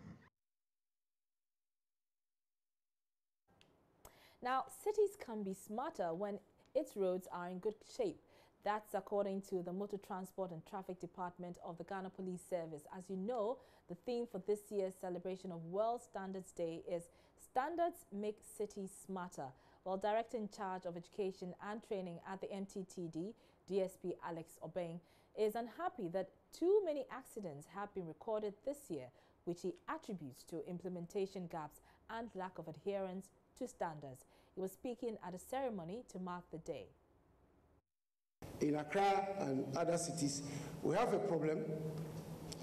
Now, cities can be smarter when its roads are in good shape. That's according to the Motor Transport and Traffic Department of the Ghana Police Service. As you know, the theme for this year's celebration of World Standards Day is Standards Make Cities Smarter. While Director in charge of Education and Training at the MTTD, DSP Alex Obeng, is unhappy that too many accidents have been recorded this year, which he attributes to implementation gaps and lack of adherence to standards. He was speaking at a ceremony to mark the day. In Accra and other cities, we have a problem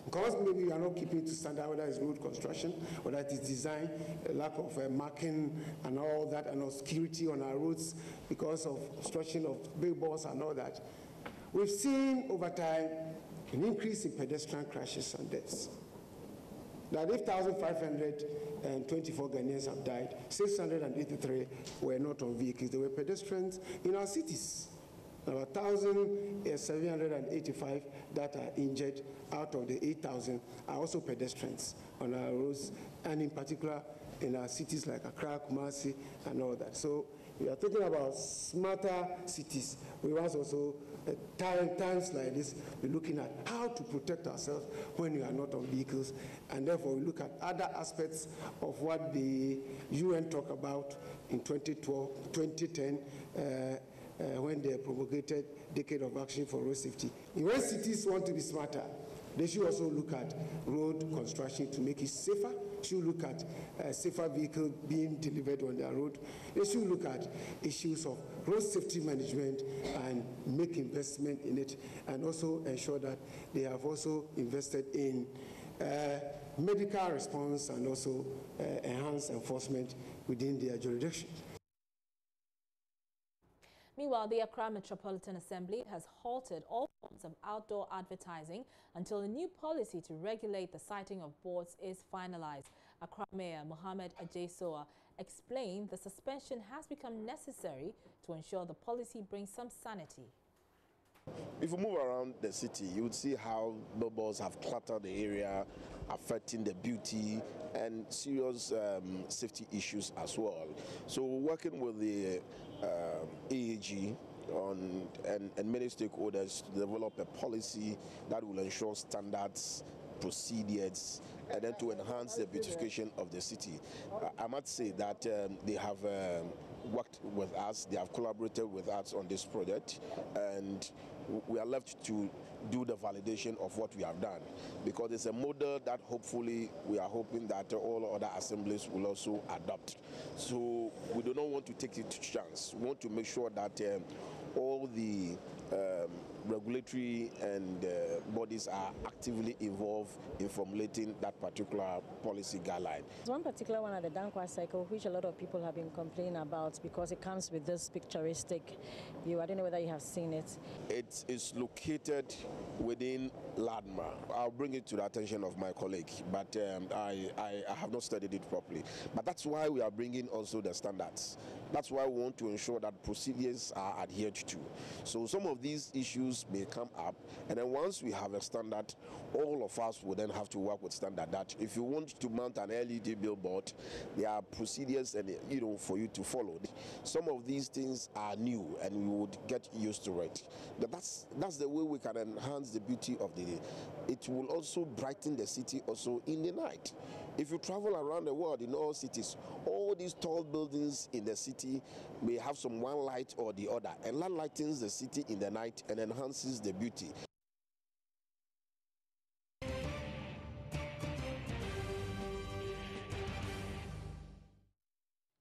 because maybe we are not keeping to standard, whether it's road construction, whether it is design, a lack of marking and all that, and security on our roads because of construction of billboards and all that. We've seen over time an increase in pedestrian crashes and deaths. That if 1,524 Ghanaians have died, 683 were not on vehicles. They were pedestrians in our cities. About 1,785 that are injured out of the 8,000 are also pedestrians on our roads, and in particular in our cities like Accra, Kumasi, and all that. So we are talking about smarter cities. We must also, times like this, be looking at how to protect ourselves when we are not on vehicles, and therefore we look at other aspects of what the UN talked about in 2010, when they promulgated Decade of Action for Road Safety. When cities want to be smarter, they should also look at road construction to make it safer. Should look at safer vehicles being delivered on their road. They should look at issues of road safety management and make investment in it, and also ensure that they have also invested in medical response and also enhanced enforcement within their jurisdiction. Meanwhile, the Accra Metropolitan Assembly has halted all forms of outdoor advertising until a new policy to regulate the siting of boards is finalized. Accra Mayor Mohammed Ajesoa explained the suspension has become necessary to ensure the policy brings some sanity. If you move around the city, you would see how billboards have cluttered the area, affecting the beauty and serious safety issues as well. So working with the AAG and many stakeholders to develop a policy that will ensure standards, procedures, and then to enhance the beautification of the city. I must say that they have worked with us, they have collaborated with us on this project, and we are left to do the validation of what we have done, because it's a model that hopefully we are hoping that all other assemblies will also adopt. So we do not want to take it to chance. We want to make sure that all the regulatory and bodies are actively involved in formulating that particular policy guideline. One particular one at the Dankwa cycle, which a lot of people have been complaining about because it comes with this picturestic view. I don't know whether you have seen it. It is located within Ladma. I'll bring it to the attention of my colleague, but I have not studied it properly. But that's why we are bringing also the standards. That's why we want to ensure that procedures are adhered to. So some of these issues may come up, and then once we have a standard, all of us will then have to work with standard. That if you want to mount an LED billboard, there are procedures and for you to follow. Some of these things are new, and we would get used to it. But that's the way we can enhance the beauty of the day. It will also brighten the city also in the night. If you travel around the world in all cities, all these tall buildings in the city may have some one light or the other, and that lightens the city in the night and enhances the beauty.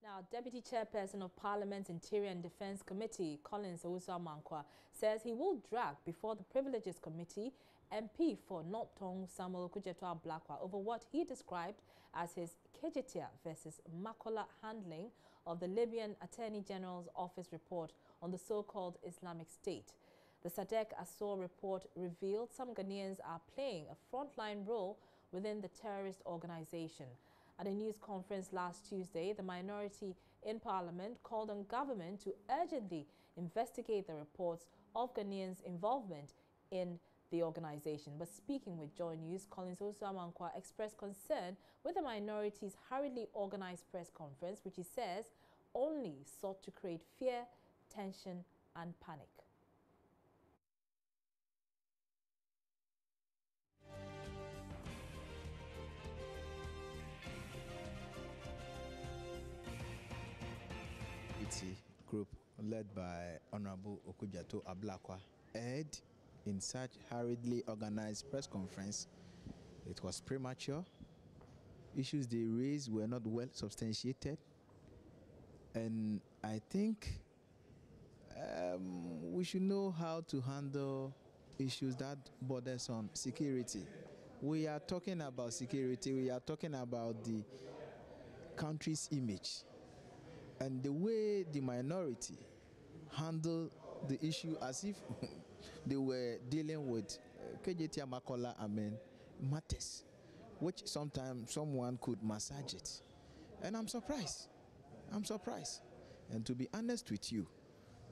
Now, Deputy Chairperson of Parliament's Interior and Defence Committee, Owusu, says he will drag before the Privileges Committee MP for North Tongu Samuel Kujetua Blakwa over what he described as his Kejetia versus Makola handling of the Libyan Attorney General's Office report on the so-called Islamic State. The Sadek Assor report revealed some Ghanaians are playing a frontline role within the terrorist organization. At a news conference last Tuesday, the minority in Parliament called on government to urgently investigate the reports of Ghanaians' involvement in the organization. But speaking with Joy News, Owusu expressed concern with the minority's hurriedly organized press conference, which he says only sought to create fear, tension, and panic. Group led by Honorable Okujato Ablakwa aired in such hurriedly organized press conference. It was premature. Issues they raised were not well substantiated, And I think we should know how to handle issues that borders on security. We are talking about security, we are talking about the country's image. And the way the minority handle the issue as if they were dealing with KJT Amakola, matters, which sometimes someone could massage it. And I'm surprised. And to be honest with you,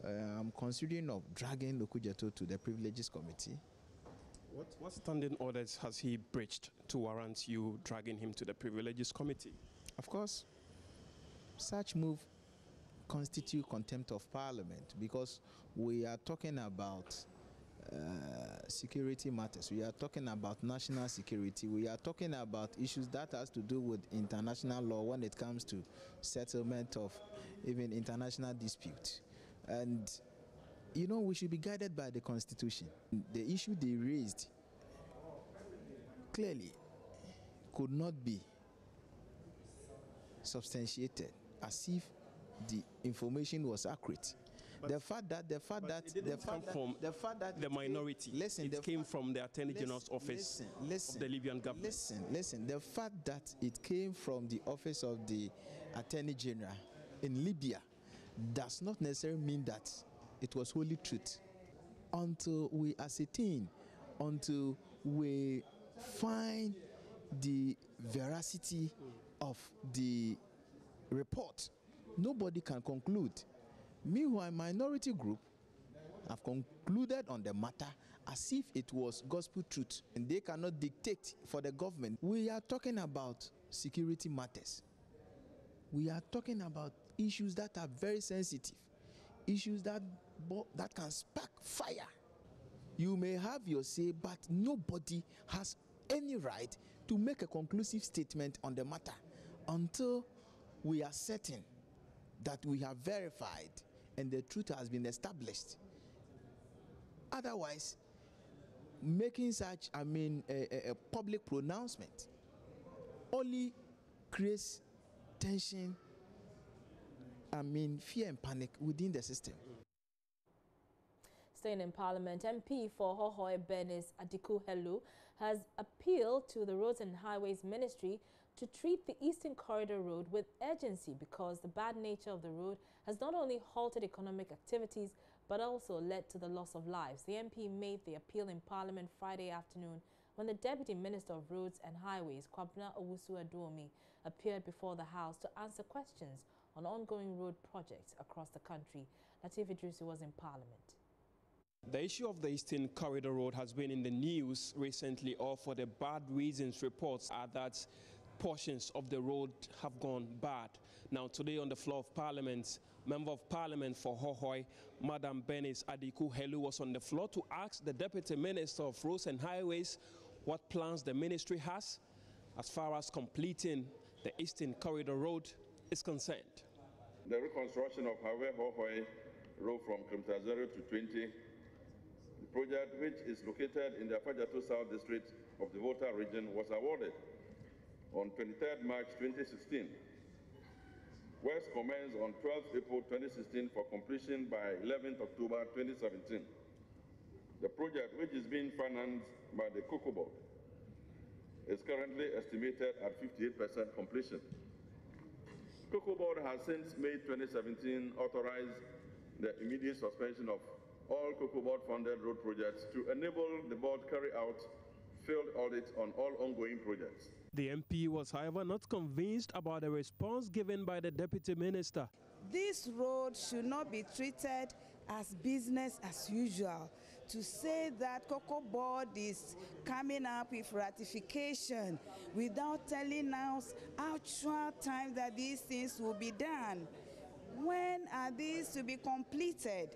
I'm considering of dragging Okujato to the Privileges Committee. What standing orders has he breached to warrant you dragging him to the Privileges Committee? Of course, such move constitute contempt of Parliament, because we are talking about security matters. We are talking about national security. We are talking about issues that has to do with international law when it comes to settlement of even international disputes. And you know, we should be guided by the Constitution. The issue they raised clearly could not be substantiated as if the information was accurate. The fact that the minority. Listen, it came from the Attorney General's office of the Libyan government. Listen. The fact that it came from the office of the Attorney General in Libya does not necessarily mean that it was wholly truth. Until we ascertain, until we find the veracity of the report, nobody can conclude. Meanwhile, minority group have concluded on the matter as if it was gospel truth, and they cannot dictate for the government. We are talking about security matters. We are talking about issues that are very sensitive, issues that can spark fire. You may have your say, but nobody has any right to make a conclusive statement on the matter until we are certain that we have verified and the truth has been established. Otherwise, making such, a public pronouncement only creates tension, fear and panic within the system. Staying in Parliament, MP for Hohoe Bernice Adiku has appealed to the Roads and Highways Ministry to treat the Eastern Corridor Road with urgency, because the bad nature of the road has not only halted economic activities but also led to the loss of lives. The MP made the appeal in Parliament Friday afternoon when the Deputy Minister of Roads and Highways, Kwabena Owusu Aduomi, appeared before the House to answer questions on ongoing road projects across the country. Latif Idrisi was in Parliament. The issue of the Eastern Corridor Road has been in the news recently, or for the bad reasons. Reports are that portions of the road have gone bad. Now, today on the floor of Parliament, Member of Parliament for Hohoe, Madam Bernice Adiku was on the floor to ask the Deputy Minister of Roads and Highways what plans the ministry has as far as completing the Eastern Corridor Road is concerned. The reconstruction of Highway Hohoe Road from Kilometer 0 to 20, the project, which is located in the Afajato South District of the Volta region, was awarded on 23rd March 2016. Works commenced on 12th April 2016 for completion by 11th October 2017. The project, which is being financed by the Cocoa Board, is currently estimated at 58% completion. Cocoa Board has since May 2017 authorized the immediate suspension of all Cocoa Board funded road projects to enable the board carry out field audits on all ongoing projects. The MP was, however, not convinced about the response given by the Deputy Minister. This road should not be treated as business as usual. To say that Cocoa Board is coming up with ratification without telling us actual time that these things will be done. When are these to be completed?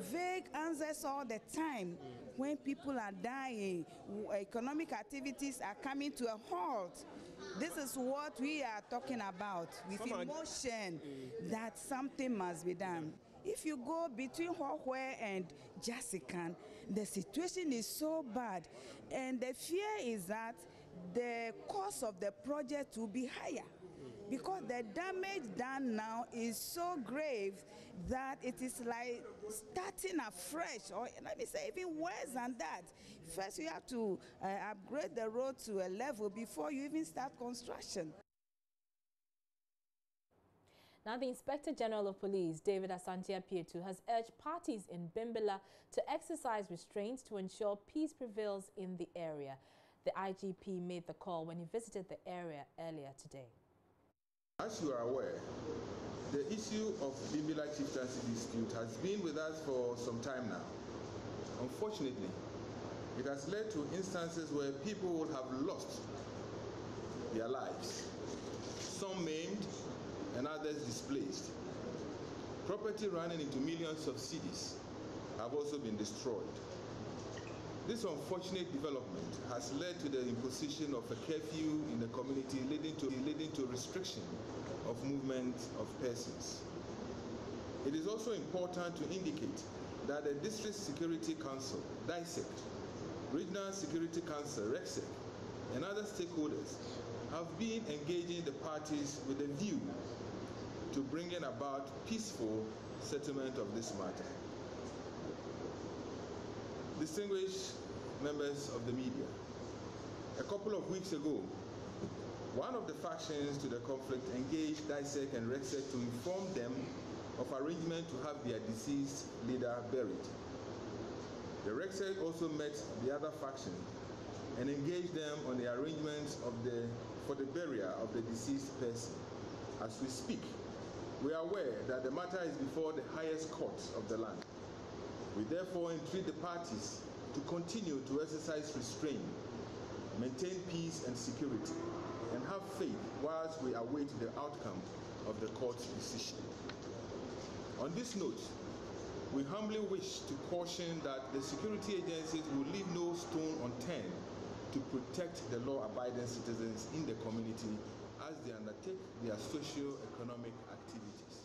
Vague answers all the time. When people are dying, economic activities are coming to a halt. This is what we are talking about with emotion, that something must be done. If you go between Hohoe and Jasikan, the situation is so bad, and the fear is that the cost of the project will be higher. because the damage done now is so grave that it is like starting afresh, or let me say even worse than that. First, you have to upgrade the road to a level before you even start construction. Now, the Inspector General of Police, David Asante, has urged parties in Bimbilla to exercise restraints to ensure peace prevails in the area. The IGP made the call when he visited the area earlier today. As you are aware, the issue of Bimbilla chieftaincy dispute has been with us for some time now. Unfortunately, it has led to instances where people would have lost their lives, some maimed and others displaced. Property running into millions of cedis have also been destroyed. This unfortunate development has led to the imposition of a curfew in the community, leading to restriction of movement of persons. It is also important to indicate that the District Security Council, DISEC, Regional Security Council, RECSEC, and other stakeholders have been engaging the parties with a view to bringing about peaceful settlement of this matter. Distinguished members of the media, a couple of weeks ago, one of the factions to the conflict engaged DISEC and RECSEC to inform them of arrangement to have their deceased leader buried. The RECSEC also met the other faction and engaged them on the arrangements for the burial of the deceased person. As we speak, we are aware that the matter is before the highest court of the land. We therefore entreat the parties to continue to exercise restraint, maintain peace and security, and have faith whilst we await the outcome of the court's decision. On this note, we humbly wish to caution that the security agencies will leave no stone unturned to protect the law-abiding citizens in the community as they undertake their socio-economic activities.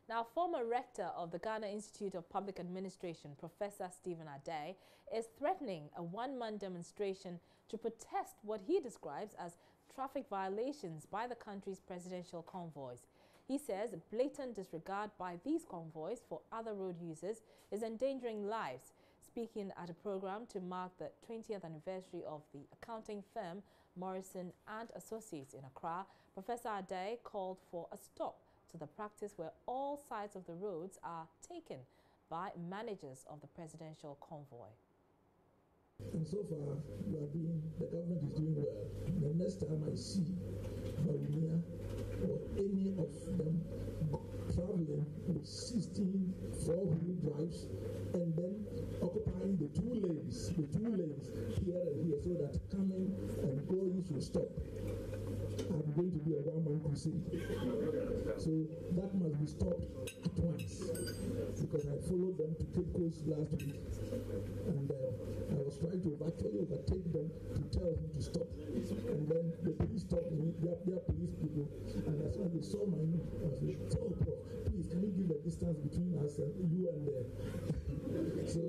Now, former rector of the Ghana Institute of Public Administration, Professor Stephen Adai, is threatening a one-man demonstration to protest what he describes as traffic violations by the country's presidential convoys. He says blatant disregard by these convoys for other road users is endangering lives. Speaking at a program to mark the 20th anniversary of the accounting firm Morrison and Associates in Accra, Professor Adai called for a stop to the practice where all sides of the roads are taken by managers of the presidential convoy. And so far, the government is doing well. The next time I see Marimia or any of them traveling with 16 four-wheel drives and then occupying the two lanes here and here, so that coming and going should stop, I'm going to be a one-man crusade. So that must be stopped at once, because I followed them to Cape Coast last week, and I was trying to overtake them to tell him to stop. And then the police stopped me, they are police people, and as soon as they saw my name, I said, "Oh, Prof, please, can you give a distance between us and you and them?" So.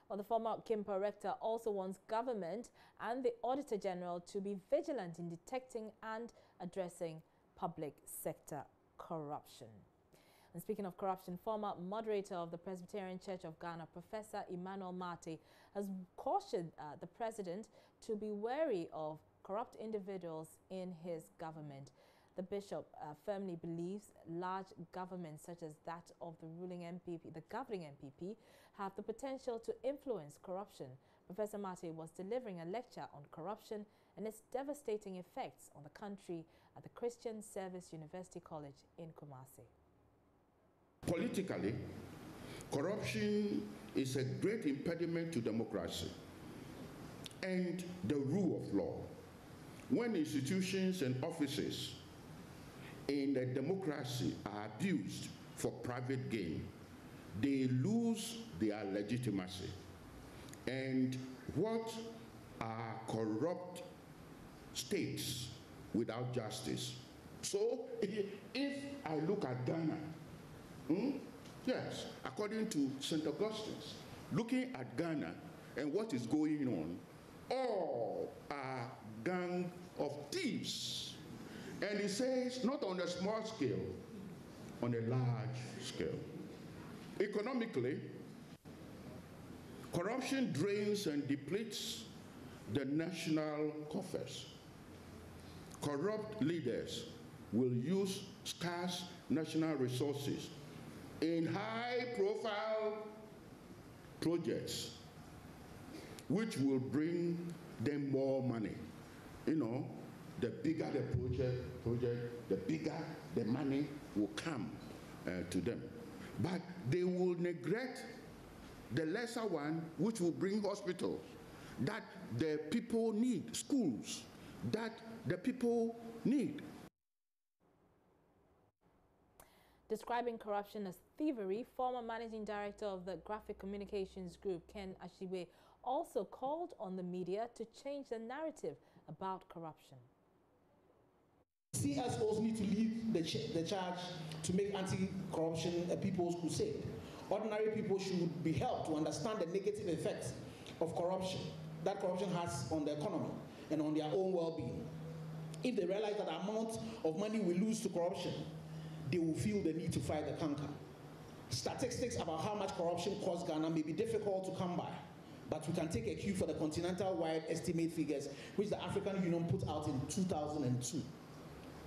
Well, the former KIMPA rector also wants government and the Auditor General to be vigilant in detecting and addressing public sector corruption. And speaking of corruption, former moderator of the Presbyterian Church of Ghana, Professor Emmanuel Mate, has cautioned the president to be wary of corrupt individuals in his government. The bishop firmly believes large governments such as that of the ruling MPP, the governing MPP, have the potential to influence corruption. Professor Mate was delivering a lecture on corruption and its devastating effects on the country at the Christian Service University College in Kumasi. Politically, corruption is a great impediment to democracy and the rule of law. When institutions and offices in a democracy are abused for private gain, they lose their legitimacy. And what are corrupt states without justice? So if I look at Ghana, yes, according to St. Augustine's, looking at Ghana and what is going on, all are gang of thieves. And he says, not on a small scale, on a large scale. Economically, corruption drains and depletes the national coffers. Corrupt leaders will use scarce national resources in high-profile projects, which will bring them more money. You know, the bigger the project, the bigger the money will come to them. But they will neglect the lesser one, which will bring hospitals, that the people need, schools, that the people need. Describing corruption as thievery, former managing director of the Graphic Communications Group, Ken Ashiwe, also called on the media to change the narrative about corruption. CSOs need to lead the charge to make anti-corruption a people's crusade. Ordinary people should be helped to understand the negative effects of corruption that corruption has on the economy and on their own well-being. If they realize that the amount of money we lose to corruption, they will feel the need to fight the canker. Statistics about how much corruption costs Ghana may be difficult to come by, but we can take a cue for the continental-wide estimate figures which the African Union put out in 2002.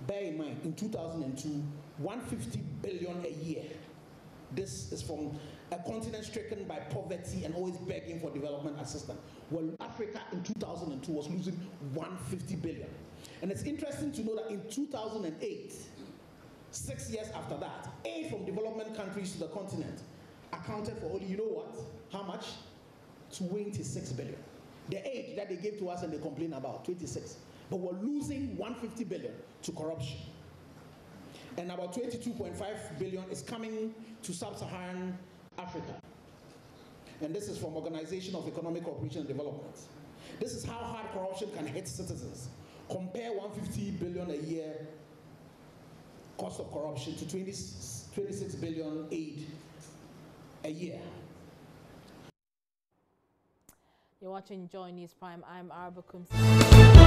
Bear in mind, in 2002, 150 billion a year. This is from a continent stricken by poverty and always begging for development assistance. Well, Africa in 2002 was losing 150 billion. And it's interesting to know that in 2008, 6 years after that, aid from development countries to the continent accounted for only, you know what? How much? 26 billion. The aid that they gave to us and they complain about, 26. But we're losing 150 billion to corruption. And about 22.5 billion is coming to sub-Saharan Africa. And this is from Organization of Economic Cooperation and Development. This is how hard corruption can hit citizens. Compare 150 billion a year cost of corruption to 26 billion aid a year. You're watching Joy News Prime. I'm Arabakum.